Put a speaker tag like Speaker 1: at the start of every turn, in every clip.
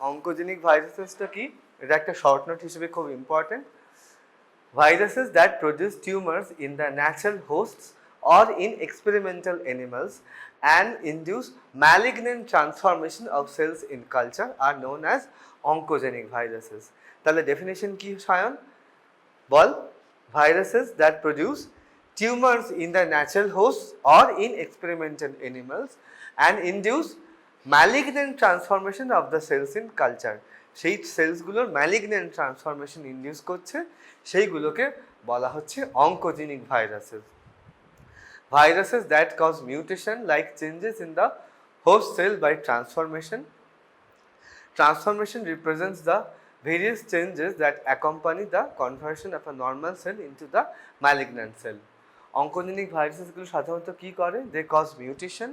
Speaker 1: অঙ্কোজেনিক ভাইরাসেসটা কি? এটা একটা শর্ট নোট হিসেবে খুব important. Viruses that produce tumors in the natural hosts or in experimental animals and induce malignant transformation of cells in culture are known as oncogenic viruses. তাহলে definition কি সায়ন? বল, viruses that produce tumors in the natural hosts or in experimental animals and induce malignant transformation of the cells in culture. সেই সেলসগুলোর malignant transformation induce করছে, সেইগুলোকে বলা হচ্ছে oncogenic viruses. Viruses that cause mutation like changes in the host cell by transformation. Transformation represents the various changes that accompany the conversion of a normal cell into the malignant cell. Oncogenic ভাইরাসেসগুলো সাধারণত কি করে? They cause mutation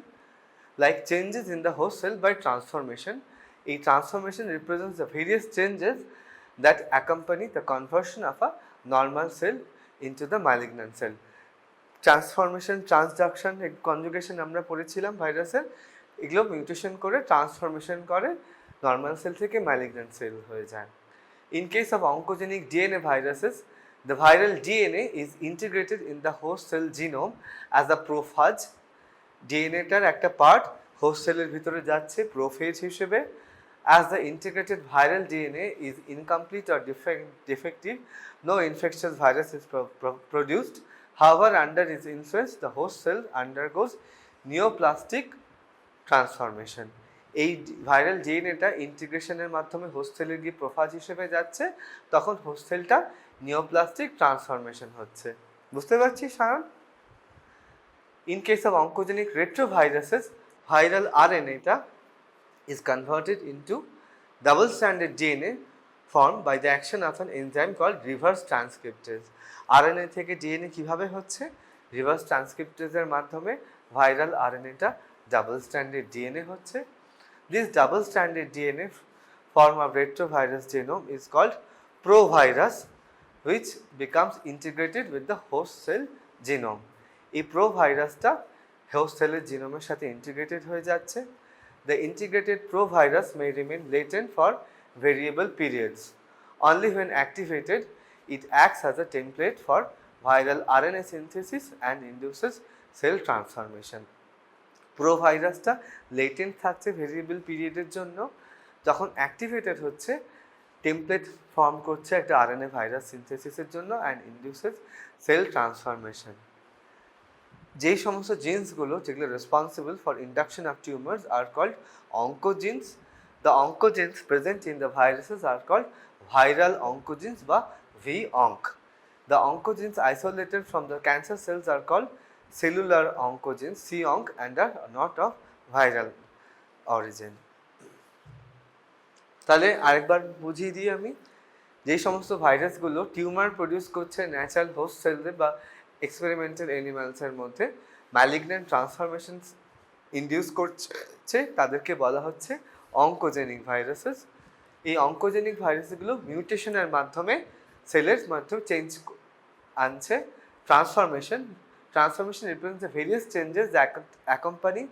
Speaker 1: like changes in the host cell by transformation. A transformation represents the various changes that accompany the conversion of a normal cell into the malignant cell. Transformation, transduction, conjugation আমরা পড়েছিলাম ভাইরাসের, এগুলো mutation করে transformation করে normal cell থেকে malignant sell হয়ে যায়। In case of oncogenic DNA viruses, the viral DNA is integrated in the host cell genome as a prophage. ডিএনএটার একটা পার্ট হোস্ট সেলের ভিতরে যাচ্ছে প্রোফেজ হিসেবে। As the integrated viral DNA is incomplete or defective, no infectious virus is produced. However, under its influence, the host cell undergoes neoplastic transformation. এই viral ডিএনএটা ইন্টিগ্রেশনের মাধ্যমে host সেলে গিয়ে প্রোফাজ হিসেবে যাচ্ছে, তখন হোস্ট সেলটা নিওপ্লাস্টিক ট্রান্সফরমেশন হচ্ছে। বুঝতে পারছিস Sayan? In case of oncogenic retroviruses, viral RNA is converted into double-stranded DNA formed by the action of an enzyme called reverse transcriptase. RNA থেকে DNA কিভাবে হচ্ছে? reverse transcriptase এর মাধ্যমে viral RNA double-stranded DNA হচ্ছে। This double-stranded DNA form of retrovirus genome is called Provirus, which becomes integrated with the host cell genome. এই প্রোভাইরাসটা host সেলের জিনোমের সাথে integrated হয়ে যাচ্ছে। The integrated provirus may remain latent for variable periods. Only when activated, it acts as a template for viral RNA synthesis and induces cell transformation. প্রোভাইরাসটা latent থাকছে variable পিরিয়ডের জন্য, যখন অ্যাক্টিভেটেড হচ্ছে টেমপ্লেট ফর্ম করছে একটা আরএনএ ভাইরাস সিনথেসিসের জন্য and ইন্ডিউসেস sell transformation. যেই সমস্ত জিন্সগুলো যেগুলো responsible for induction of tumours are called oncogenes. The oncogenes present in the viruses are called viral oncogenes বা V-onc. The oncogenes isolated from the cancer cells are called cellular oncogenes, C-onc, and are not of viral origin. তাহলে আরেকবার বুঝিয়ে দিই আমি, যেই সমস্ত ভাইরাসগুলো tumour produce করছে natural host সেলসে বা এক্সপেরিমেন্টাল অ্যানিমালসের মধ্যে ম্যালিগন্যান্ট ট্রান্সফরমেশন ইন্ডিউস করছে, তাদেরকে বলা হচ্ছে অঙ্কোজেনিক ভাইরাসেস। এই অঙ্কোজেনিক ভাইরাসগুলো মিউটেশনের মাধ্যমে সেলের মাধ্যমে চেঞ্জ আনছে। Transformation represents the various changes that accompany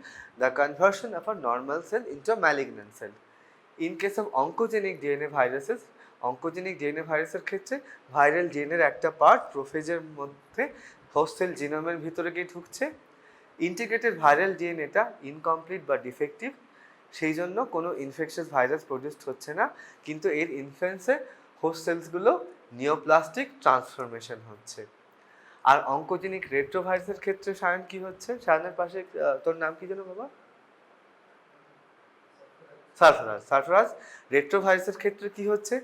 Speaker 1: the conversion of a normal cell into a malignant cell. In case of oncogenic DNA viruses, oncogenic DNA ভাইরাসের ক্ষেত্রে ভাইরাল ডিএনএর একটা পার্ট প্রোফেজের মধ্যে হোস্ট সেল জিনোমের ভিতরে গিয়ে ঢুকছে। ইন্টিগ্রেটেড ভাইরাল ডিএনএটা ইনকমপ্লিট বা defective, সেই জন্য কোনো ইনফেকশাস ভাইরাস প্রডিউসড হচ্ছে না, কিন্তু এর ইনফ্লুয়েন্সে হোস্ট সেলসগুলো নিওপ্লাস্টিক ট্রান্সফরমেশন হচ্ছে। আর অঙ্কোজেনিক রেট্রোভাইরাসের ক্ষেত্রে সায়ন কি হচ্ছে? সায়নের পাশে তোর নাম কি যেন বাবা? সারফরাজ। রেট্রোভাইরাসের ক্ষেত্রে কি হচ্ছে?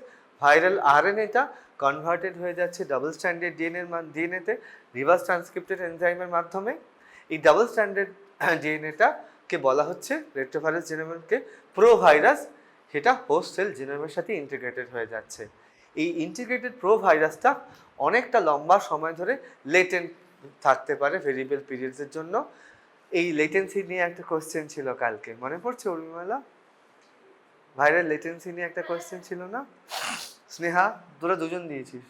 Speaker 1: ভাইরাল আরএনএটা কনভার্টেড হয়ে যাচ্ছে ডাবল স্ট্যান্ডার্ড ডিএনএতে রিভার্স ট্রান্সক্রিপ্টেড এনজাইমের মাধ্যমে। এই ডাবল স্ট্যান্ডার্ড ডিএনএটাকে বলা হচ্ছে রেট্রোভাইরাস জিনোমকে প্রোভাইরাস, সেটা হোস্ট সেল জিনোমের সাথে ইন্টিগ্রেটেড হয়ে যাচ্ছে। এই ইন্টিগ্রেটেড প্রোভাইরাসটা অনেকটা লম্বা সময় ধরে লেটেন্ট থাকতে পারে ভেরিয়েবল পিরিয়ডসের জন্য। এই লেটেন্সি নিয়ে একটা কোয়েশ্চেন ছিল কালকে, মনে পড়ছে উর্মিমালা? ভাইরাল লেটেন্সি নিয়ে একটা কোয়েশ্চেন ছিল না? স্নেহা, তোরা দুজন দিয়েছিস,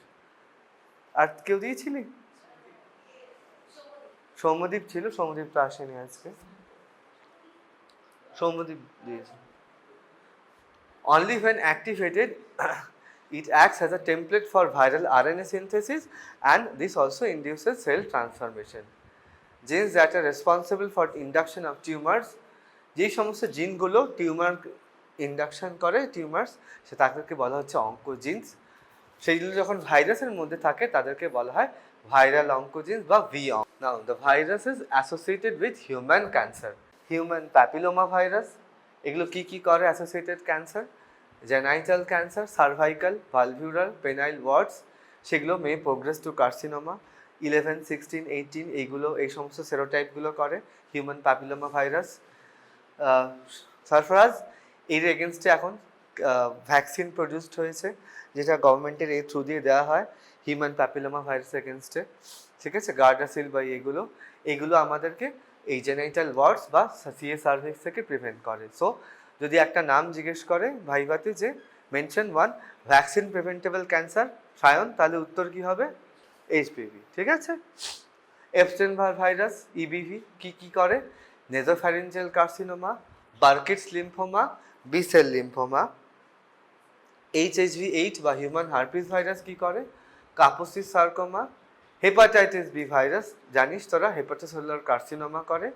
Speaker 1: আর কেউ দিয়েছিলি? সৌম্যদীপ ছিল, সৌম্যদীপ তো আসেনি আজকে। সৌম্যদীপ দিয়েছে। Only when activated it acts as a template for viral RNA synthesis, and this also induces cell transformation. Genes that are responsible for induction of tumors, যেই সমস্ত জিনগুলো টিউমার ইন্ডাকশন করে টিউমার্স, সে তাদেরকে বলা হচ্ছে অঙ্কোজিনস। সেইগুলো যখন ভাইরাসের মধ্যে থাকে তাদেরকে বলা হয় ভাইরাল অঙ্কোজিনস বা v onc. Now the virus is associated with human cancer, human papilloma virus. এগুলো কি করে associated cancer? Genital cancer, cervical, vulval, penile warts, সেগুলো মে প্রোগ্রেস টু কার্সিনোমা। 11, 16, 18 এইগুলো এই সমস্ত সেরোটাইপগুলো করে হিউম্যান প্যাপিলোমা ভাইরাস। সারফরাজ এর এগেনস্টে এখন ভ্যাকসিন প্রডিউসড হয়েছে, যেটা গভর্নমেন্টের এই থ্রু দিয়ে দেওয়া হয় হিউম্যান প্যাপিলোমা ভাইরাস এগেনস্টে, ঠিক আছে? গার্ডাসিল বা এইগুলো আমাদেরকে এই জেনাইটাল ওয়ার্ডস বা সিএ সার্ভিক্স থেকে প্রিভেন্ট করে। সো যদি একটা নাম জিজ্ঞেস করে ভাইভাতে যে mention one vaccine preventable cancer Sayan, তাহলে উত্তর কী হবে? এইচপিভি, ঠিক আছে? এপস্টেইন-বার ভাইরাস ইবিভি কি করে? Nasopharyngeal carcinoma, Burkitt's lymphoma, B cell lymphoma. HHV8 বা হিউম্যান হার্পিস ভাইরাস কি করে? Kaposi's sarcoma. Hepatitis B virus জানিস তোরা হেপাটোসেলুলার কার্সিনোমা করে।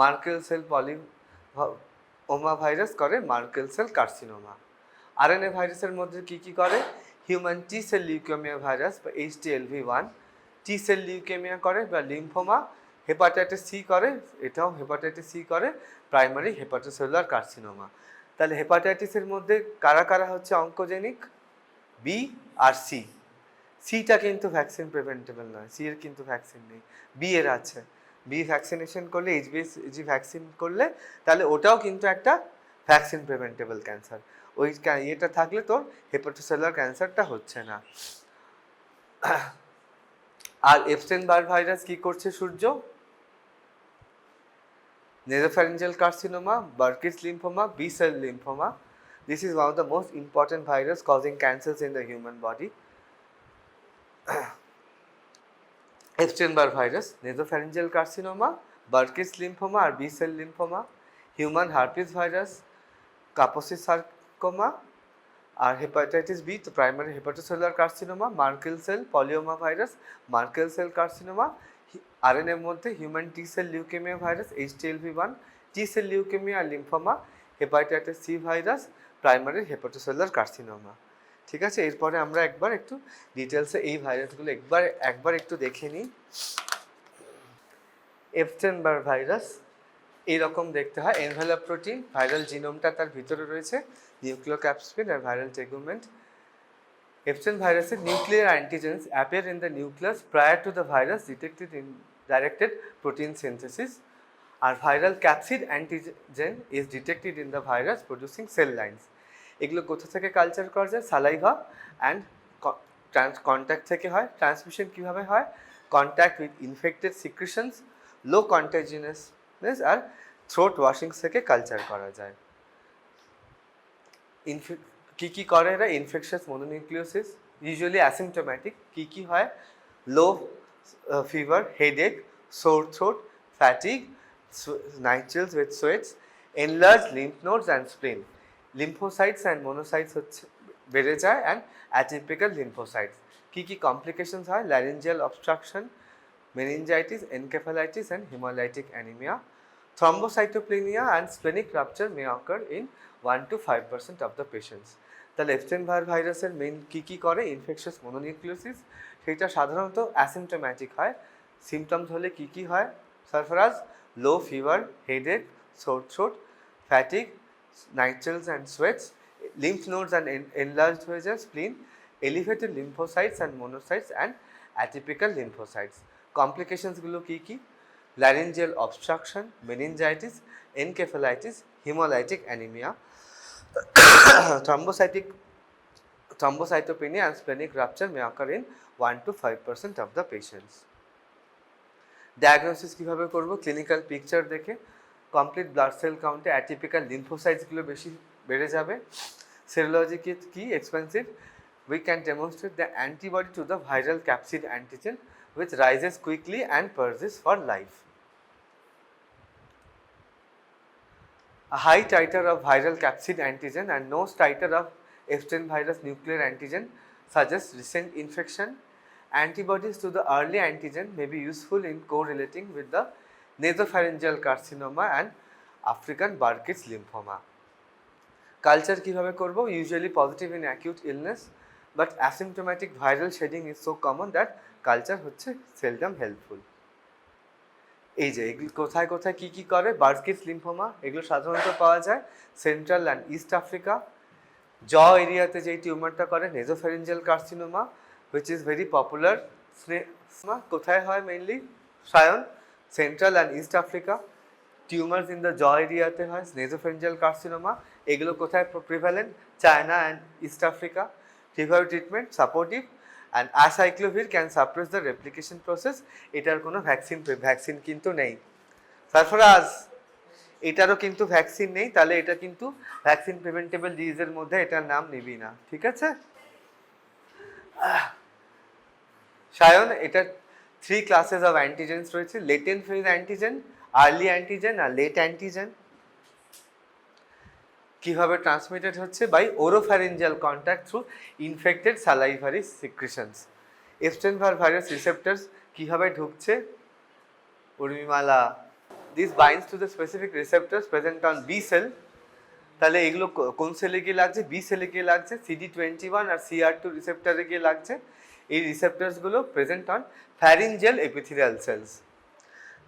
Speaker 1: মার্কেল সেল পলিওমা ভাইরাস করে মার্কেল সেল কার্সিনোমা। আরএনএ ভাইরাসের মধ্যে কি করে? Human T cell leukaemia virus বা HTLV1 টি সেল লিউকেমিয়া করে বা লিম্ফোমা। হেপাটাইটিস সি করে, এটাও হেপাটাইটিস সি করে প্রাইমারি হেপাটোসেলুলার কার্সিনোমা। তাহলে হেপাটাইটিসের মধ্যে কারা হচ্ছে অঙ্কোজেনিক? বি আর সি। সিটা কিন্তু ভ্যাকসিন প্রিভেন্টেবল নয়, সি এর কিন্তু ভ্যাকসিন নেই, বি এর আছে। বি ভ্যাকসিনেশন করলে এইচবিএসজি ভ্যাকসিন করলে তাহলে ওটাও কিন্তু একটা ভ্যাকসিন প্রিভেন্টেবল ক্যান্সার। ওই ইয়েটা থাকলে তোর হেপাটোসেলুলার ক্যান্সারটা হচ্ছে না। আর এপস্টেইন-বার ভাইরাস কি করছে সূর্য? Nasopharyngeal carcinoma, Burkitt's lymphoma, B cell lymphoma. This is one of the most important virus causing cancers in the human body. Epstein-Barr virus, Nasopharyngeal carcinoma, Burkitt's lymphoma or B cell lymphoma, human herpes virus, Kaposi sarcoma, আর hepatitis B তো primary hepatocellular carcinoma, Merkel cell polyoma virus, Merkel cell carcinoma. আরএনএর মধ্যে human T cell leukaemia virus HTLV1, T cell leukaemia আর lymphoma, hepatitis C virus, primary hepatocellular carcinoma. ঠিক আছে, এরপরে আমরা একবার একটু ডিটেলসে এই ভাইরাসগুলো একবার একটু দেখে নিই। এপস্টেইন-বার ভাইরাস এইরকম দেখতে হয়, এনভেলপ প্রোটিন, ভাইরাল জিনোমটা তার ভিতরে রয়েছে, নিউক্লিওক্যাপসিড আর viral টেগুমেন্ট। Epstein virus's nuclear antigens appear in the nucleus prior to the virus directed protein synthesis. Our viral capsid antigen is detected in the virus producing cell lines. এগুলো কোথা থেকে culture করা যায়? সালাইভা and contact থেকে হয়। Transmission কীভাবে হয়? Contact with infected secretions, low contagiousness আর থ্রোট ওয়াশিংস থেকে কালচার করা যায়। কি করে এরা? Infectious mononucleosis, usually asymptomatic. কি হয়? Low fever, headache, sore throat, fatigue, night chills with sweats, enlarge lymph nodes and spleen. Lymphocytes and monocytes হচ্ছে বেড়ে যায় অ্যান্ড অ্যাটিপিক্যাল লিম্ফোসাইটস। কি কমপ্লিকেশনস হয়? Laryngeal obstruction, meningitis, encephalitis and haemolytic anaemia. Thrombocytopenia and splenic rupture may occur in 1 to 5% of the patients. তাহলে এপস্টেইন-বার ভাইরাসের main কি করে? Infectious mononucleosis, সেটা সাধারণত অ্যাসিমটোম্যাটিক হয়। সিমটমস হলে কি হয়? Sarfaraz, low fever, headache, sore throat, fatigue, night chills and sweats, lymph nodes and enlarged হয়ে যায় spleen, elevated lymphocytes and monocytes and atypical lymphocytes. কমপ্লিকেশনসগুলো কি? Laryngeal obstruction, meningitis, encephalitis, hemolytic anemia, thrombocytopenia and splenic rupture may occur in 1 to 5% of the patients. Diagnosis কিভাবে করব? Clinical picture দেখে, complete blood cell কাউন্টে atypical লিম্ফোসাইটসগুলো বেশি বেড়ে যাবে। Serology কি? Expensive. We can demonstrate the antibody to the viral capsid antigen which rises quickly and persists for life. a high titer of viral capsid antigen and no titer of Epstein-Virus nuclear antigen suggests recent infection. Antibodies to the early antigen may be useful in correlating with the Nasopharyngeal carcinoma and African Burkitt's lymphoma. Culture কিভাবে করব? Usually positive in acute illness, but asymptomatic viral shedding is so common that culture হচ্ছে seldom helpful. এই যে এগুলো কোথায় কোথায় কি কি করে? বার্কিটস লিম্ফোমা এগুলো সাধারণত পাওয়া যায় সেন্ট্রাল অ্যান্ড ইস্ট আফ্রিকা। জ এরিয়াতে যেই টিউমারটা করে nasopharyngeal carcinoma which is very popular. কোথায় হয় মেইনলি? সায়ন, central and East Africa. Tumours in the jaw এরিয়াতে হয় নেজোফ্যারিঞ্জিয়াল কার্সিনোমা। এগুলো কোথায় prevalent? China and East Africa. কিভাবে treatment? Supportive and acyclovir can suppress the replication process. এটার কোনো ভ্যাকসিন কিন্তু নেই। সারফরাজ, এটারও কিন্তু ভ্যাকসিন নেই, তাহলে এটা কিন্তু ভ্যাকসিন প্রিভেন্টেবল ডিজিজের মধ্যে এটার নাম নিবি না, ঠিক আছে? সায়ন, এটা 3 classes of antigens রয়েছে, latent phase antigen, early antigen আর late antigen। কিভাবে ট্রান্সমিটেড হচ্ছে? By oropharyngeal contact through infected salivary secretions. Epstein Barr virus receptors কিভাবে ঢুকছে? Urmimala, this binds to the specific receptors present on B cell. তাহলে এগুলো কোন সেলে গিয়ে লাগছে? বি সেলে গিয়ে লাগছে। CD21 আর CR2 রিসেপ্টরে গিয়ে লাগছে। এই রিসেপ্টরসগুলো present on pharyngeal epithelial cells.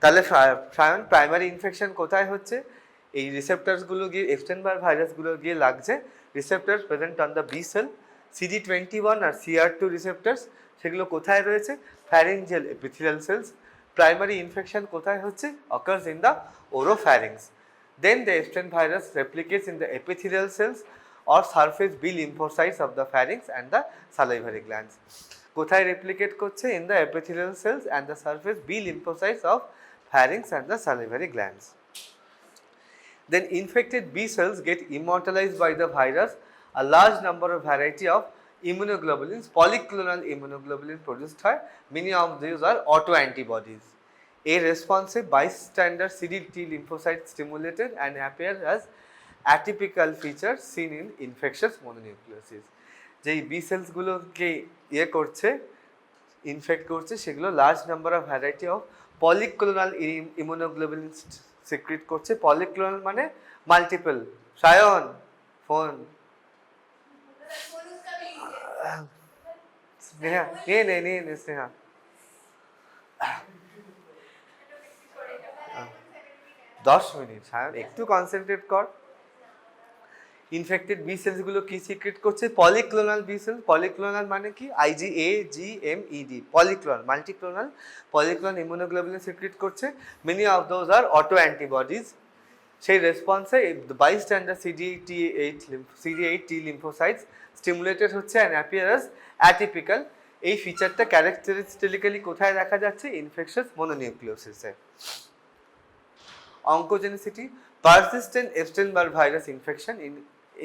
Speaker 1: তাহলে প্রাইমারি ইনফেকশন কোথায় হচ্ছে? এই রিসেপ্টরসগুলো গিয়ে এপস্টেইন-বার ভাইরাসগুলো গিয়ে লাগছে। Receptors present on the B cell. CD21 আর CR2 রিসেপ্টরস সেগুলো কোথায় রয়েছে? Pharyngeal epithelial cells. Primary infection কোথায় হচ্ছে? occurs in the oropharynx. Then the Epstein virus replicates in the epithelial cells or surface B lymphocytes of the pharynx and the salivary glands. কোথায় replicate করছে? in the epithelial cells and the surface B lymphocytes of pharynx and the salivary glands. Then infected B cells get immortalized by the virus. A large number of variety of immunoglobulins, polyclonal immunoglobulins produced হয়. Many of these are autoantibodies. A responsive bystander CD8 lymphocyte stimulated and appear as atypical features seen in infectious mononucleosis. যেই B cells গুলোকে করছে, in fact করছে, সেগুলো large number of variety of polyclonal immunoglobulins secrete করছে। Polyclonal মানে multiple. Sayan, phone. Sneha, নিয়ে স্নেহা। দশ minute Sayan, একটু কনসেন্ট্রেট কর। ইনফেক্টেড বি সেলসগুলো কি সিক্রেট করছে? Polyclonal B sales. পলিক্লোনাল মানে কি? IgA-GMED, polyclonal, multiclonal polyclonal immunoglobulin secrete করছে। Many of those are auto antibodies. সেই রেসপন্সে bystander CD8 T lymphocytes stimulated হচ্ছে অ্যান্ড অ্যাপিয়ার অ্যাজ অ্যাটিপিক্যাল। এই ফিচারটা ক্যারেক্টারিস্টিক্যালি কোথায় দেখা যাচ্ছে? ইনফেকশাস মোনোনিউক্লিওসিসে। Oncogenicity, persistent Epstein-Barr virus infection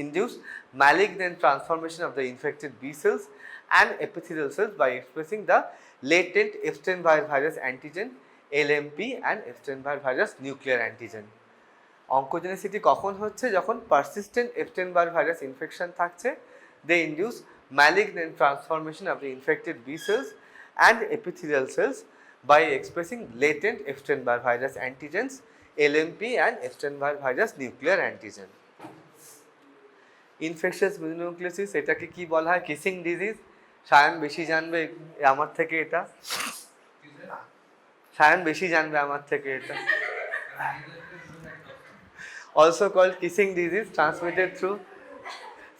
Speaker 1: induce malignant transformation of the infected B cells and epithelial cells by expressing the latent Epstein-Barr virus antigen LMP and Epstein-Barr virus nuclear antigen. Oncogenicity কখন হচ্ছে? যখন persistent Epstein-Barr virus infection থাকছে, they induce malignant transformation of the infected B cells and epithelial cells by expressing latent Epstein-Barr virus antigens LMP and Epstein-Barr virus nuclear antigen. Infectious mononucleosis এটাকে কি বলা হয়? Kissing disease. Sayan বেশি জানবে আমার থেকে এটা। সায়ন বেশি জানবে আমার থেকে এটা। Also called kissing disease, transmitted through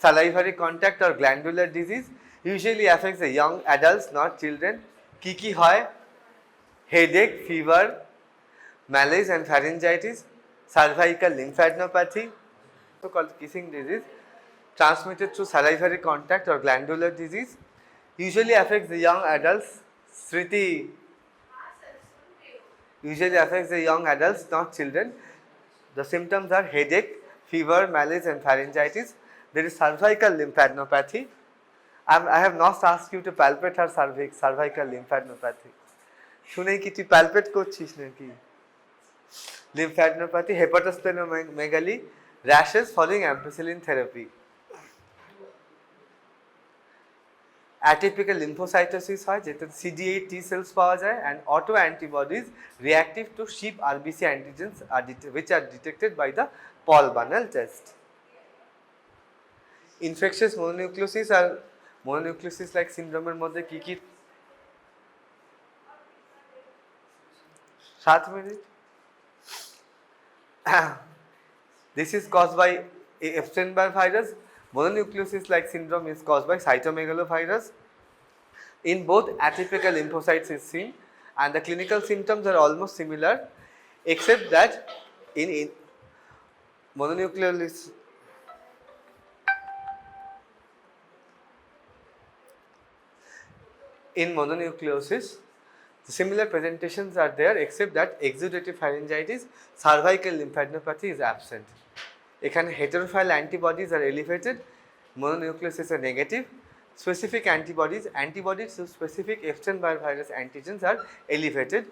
Speaker 1: salivary contact or glandular disease, usually affects the young adults, not children. কি হয়? Headache, fever, malaise and pharyngitis, cervical lymphadenopathy, also called kissing disease, transmitted through salivary contact or glandular disease, usually affects the young adults. Sriti, usually affects the young adults, not children. The symptoms are headache, fever, malaise and pharyngitis. There is cervical lymphadenopathy. I have not asked you to palpate her cervical lymphadenopathy. শুনেই কি তুই প্যালপেট করছিস নাকি? Lymphadenopathy, hepatosplenomegaly, Rashes following ampicillin therapy. Atypical lymphocytosis হয় যেটা CD8 T cells পাওয়া যায় and auto antibodies reactive to sheep RBC antigens which are detected by the Paul-Bunnell test. Infectious mononucleosis R mononucleosis like syndrome এর মধ্যে কি কি 7 minute. This is caused by Epstein-Barr virus. Mononucleosis like syndrome is caused by Cytomegalovirus. In both, atypical lymphocytes is seen and the clinical symptoms are almost similar except that in mononucleosis the similar presentations are there except that exudative pharyngitis, cervical lymphadenopathy is absent. এখানে heterophile antibodies are elevated, mononucleosis are negative, specific antibodies to specific Epstein-Barr virus antigens are elevated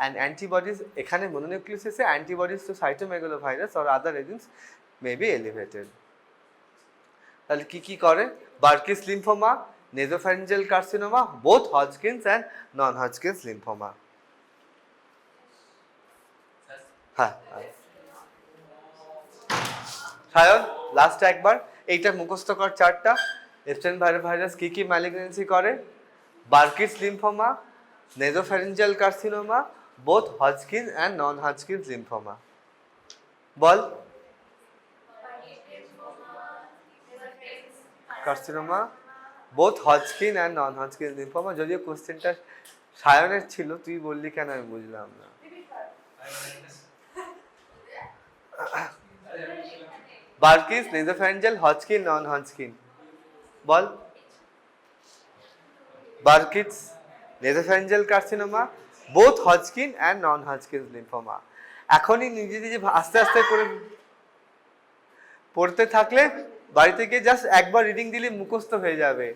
Speaker 1: and antibodies এখানে mononucleosis antibodies to cytomegalovirus or other agents may be elevated. তাহলে কি করে Burkitt's lymphoma, nasopharyngeal carcinoma, both Hodgkin's and non-Hodgkin's lymphoma. Sayan last একবার এইটা মুখস্থ কর চারটা Epstein-Barr virus কি malignancy করে Burkitt's lymphoma, nasopharyngeal carcinoma, both Hodgkin and non-Hodgkin's lymphoma. Ball carcinoma, both Hodgkin and non-Hodgkin lymphoma. যদিও কোশ্চেনটা সায়নের ছিল তুই বললি কেন আমি বুঝলাম না Burkitt's, nasopharyngeal, Hodgkin, non-Hodgkin. Ball Burkitt's, nasopharyngeal carcinoma, both Hodgkin and non-Hodgkin's lymphoma. এখনই নিজে আস্তে আস্তে করে পড়তে থাকলে বাড়িতে গিয়ে জাস্ট একবার রিডিং দিলে মুখস্থ হয়ে যাবে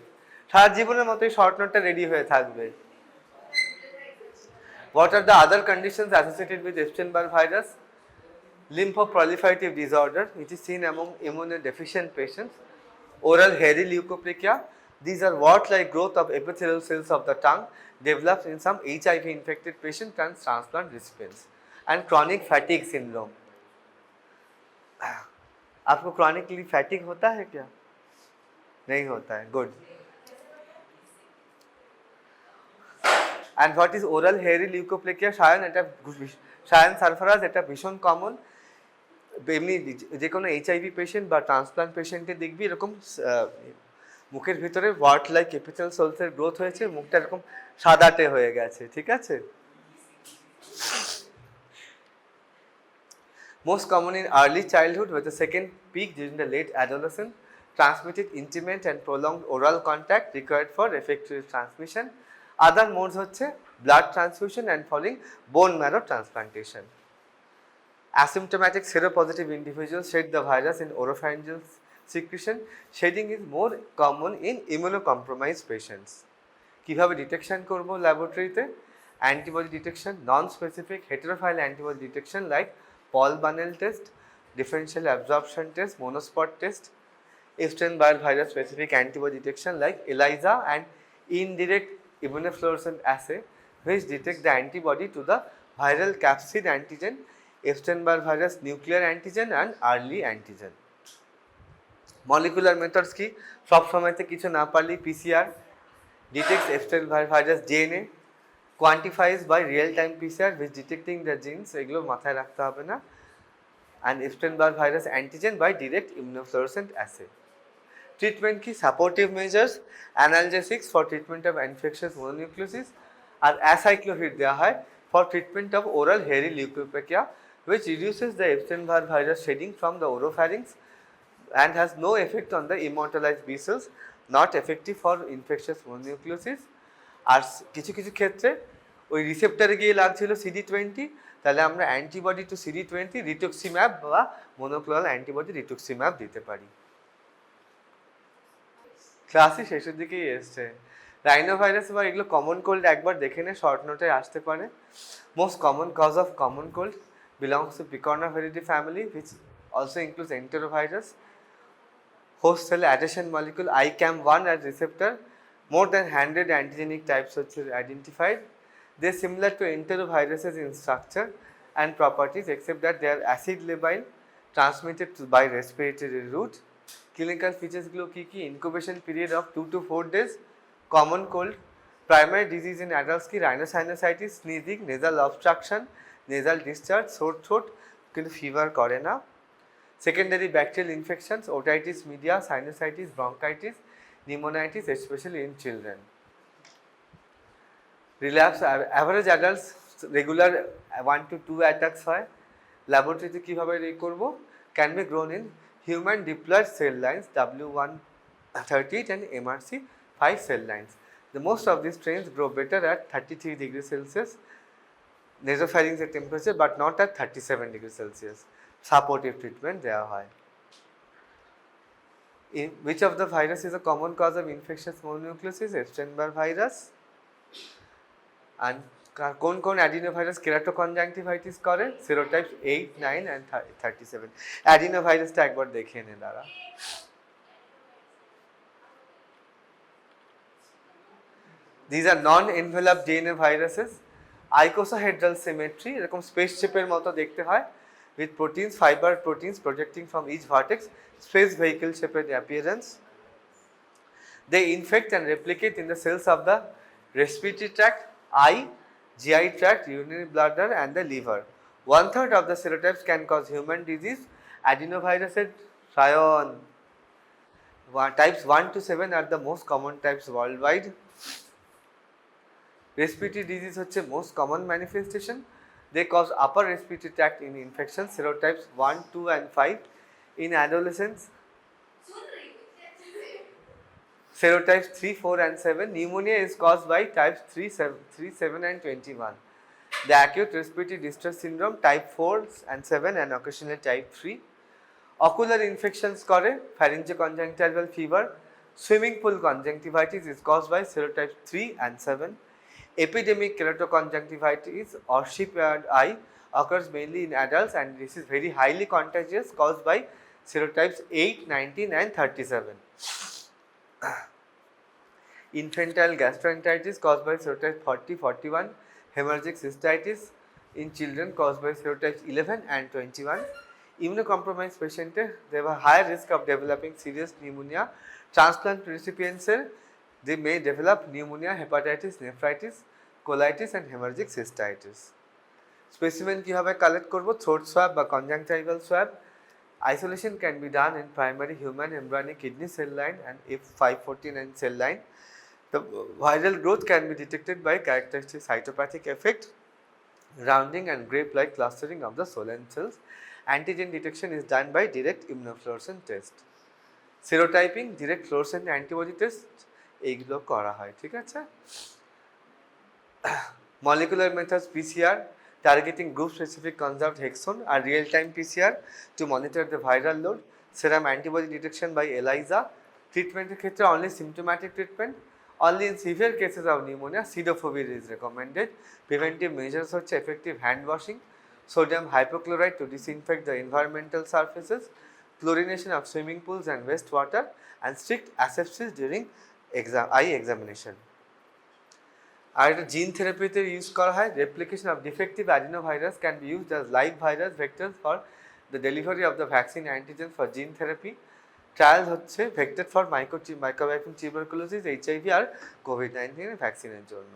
Speaker 1: সারা জীবনের মতোই শর্ট নোটটা রেডি হয়ে থাকবে What are the other conditions associated with Epstein-Barr virus? Lymphoproliferative disorder, it is seen among immunodeficient patients. Oral hairy leukoplakia, these are wart-like growth of epithelial cells of the tongue developed in some HIV infected patients and transplant recipients. And chronic fatigue syndrome. आपको chronically fatigue होता है क्या? नहीं होता है, good. And what is oral hairy leukoplakia? Shayan sarfaraz এটা ভীষণ common এমনি যে কোনো এইচআইভি পেশেন্ট বা ট্রান্সপ্লান্ট পেশেন্টে দেখবি এরকম মুখের ভিতরে ওয়ার্ট লাইক এপিথেলিয়াল সেলসের গ্রোথ হয়েছে মুখটা এরকম সাদাটে হয়ে গেছে ঠিক আছে Most common in early childhood with the second peak during the late adolescence, transmitted intimate and prolonged oral contact required for effective transmission. Other modes হচ্ছে blood transfusion and following bone marrow transplantation. Asymptomatic seropositive individuals shed the virus in oropharyngeal secretion. Shedding is more common in immunocompromised patients. কিভাবে detection করব ল্যাবরেটরিতে antibody detection, non-specific heterophile antibody detection like Paul-Bunnell test, differential absorption test, monospot test, Epstein-Barr virus specific antibody detection like ELISA and indirect immunofluorescent assay which detect the antibody to the viral capsid antigen, Epstein-Barr virus nuclear antigen and early antigen. Molecular methods কি সব সময়তে কিছু না পারলে PCR detects Epstein-Barr virus DNA, quantifies by real time PCR which detecting the genes এগুলো মাথায় রাখতে হবে না and Epstein-Barr virus antigen by direct immunofluorescent assay. Treatment কি supportive measures, analgesics for treatment of infectious mononucleosis R acyclovir দেওয়া হয় for treatment of oral hairy leukoplakia which reduces the Epstein-Barr virus shedding from the oropharynx and has no effect on the immortalized B cells, not effective for infectious mononucleosis. আর কিছু কিছু ক্ষেত্রে ওই রিসেপ্টরে গিয়ে লাগছিল CD20 তাহলে আমরা অ্যান্টিবডি টু CD20 রিটুক্সিম্যাব বা monoclonal antibody রিটুক্সিম্যাব দিতে পারি ক্লাসই শেষের দিকেই এসছে রাইনোভাইরাস বা এগুলো কমন কোল্ড একবার দেখে নে শর্ট নোটে আসতে পারে most common cause of common cold belongs to picornaviridae family which also includes enterovirus. Host cell adhesion molecule ICAM1 as receptor. More than 100 antigenic types are identified. They are similar to enteroviruses in structure and properties, except that they are acid labile, transmitted by respiratory route. Clinical features gulo ki ki? Incubation period of 2 to 4 days, common cold, primary disease in adults ki rhinosinusitis, sneezing, nasal obstruction, nasal discharge, sore throat, কিন্তু fever করে না. Secondary bacterial infections, otitis media, sinusitis, bronchitis, pneumonitis, especially in children. Relapse, average adults regular 1 to 2 attacks হয়. ল্যাবরেটরিতে কিভাবে করব? Can be grown in human diploid cell lines W138 and MRC5 cell lines. The most of these strains grow better at 33 degrees Celsius nasopharyngeal temperature, but not at 37 degrees Celsius. Supportive treatment দেওয়া হয়. In which of the virus is a common cause of infectious mononucleosis? Epstein-Barr virus. And কোন কোন adenovirus keratoconjunctivitis করে? Serotypes 8, 9 and 37. Adenovirusটা একবার দেখে নে দাঁড়া. These are non-enveloped DNA viruses. Icosahedral symmetry, এরকম spaceship-এর মতো দেখতে হয়, with proteins, fiber proteins projecting from each vertex, space vehicle shaped appearance. They infect and replicate in the cells of the respiratory tract, eye, GI tract, urinary bladder and the liver. 1/3 of the serotypes can cause human disease. Adenoviruses, prion. Types 1 to 7 are the most common types worldwide. Respiratory disease হচ্ছে most common manifestation. They cause upper respiratory tract in infections, serotypes 1, 2 and 5. In adolescents, serotypes 3, 4 and 7. Pneumonia is caused by types 3, 7 and 21. The acute respiratory distress syndrome type 4 and 7 and occasionally type 3. Ocular infections করে pharyngoconjunctival fever. Swimming pool conjunctivitis is caused by serotypes 3 and 7. Epidemic keratoconjunctivitis or sheep-eared eye occurs mainly in adults and this is very highly contagious, caused by serotypes 8, 19 and 37. Infantile gastroenteritis caused by serotypes 40, 41. Hemorrhagic cystitis in children caused by serotypes 11 and 21. Immunocompromised patients, they have a higher risk of developing serious pneumonia. Transplant recipients, they may develop pneumonia, hepatitis, nephritis, colitis and hemorrhagic cystitis. Specimen কিভাবে collect করব? throat swab বা conjunctival swab. Isolation can be done in primary human embryonic kidney cell line and F549 cell line. The viral growth can be detected by characteristic cytopathic effect, rounding and grape-like clustering of the swollen cells. Antigen detection is done by direct immunofluorescence test. Serotyping, direct fluorescent antibody test, এইগুলো করা হয়, ঠিক আছে? Molecular methods PCR, targeting group-specific conserved hexone are real-time PCR to monitor the viral load. Serum antibody detection by ELISA. Treatment ক্ষেত্রে only symptomatic treatment. Only in severe cases of pneumonia, cidofovir is recommended. Preventive measures হচ্ছে effective hand washing, sodium hypochlorite to disinfect the environmental surfaces, chlorination of swimming pools and wastewater, and strict asepsis during eye examination. আর এটা জিন থেরাপিতে use করা হয়. Replication of defective adenovirus can be used as live virus vectors for the delivery of the vaccine antigen for gene therapy. Trial হচ্ছে vector for microbiome tuberculosis, HIV আর COVID-19 ভ্যাকসিনের জন্য.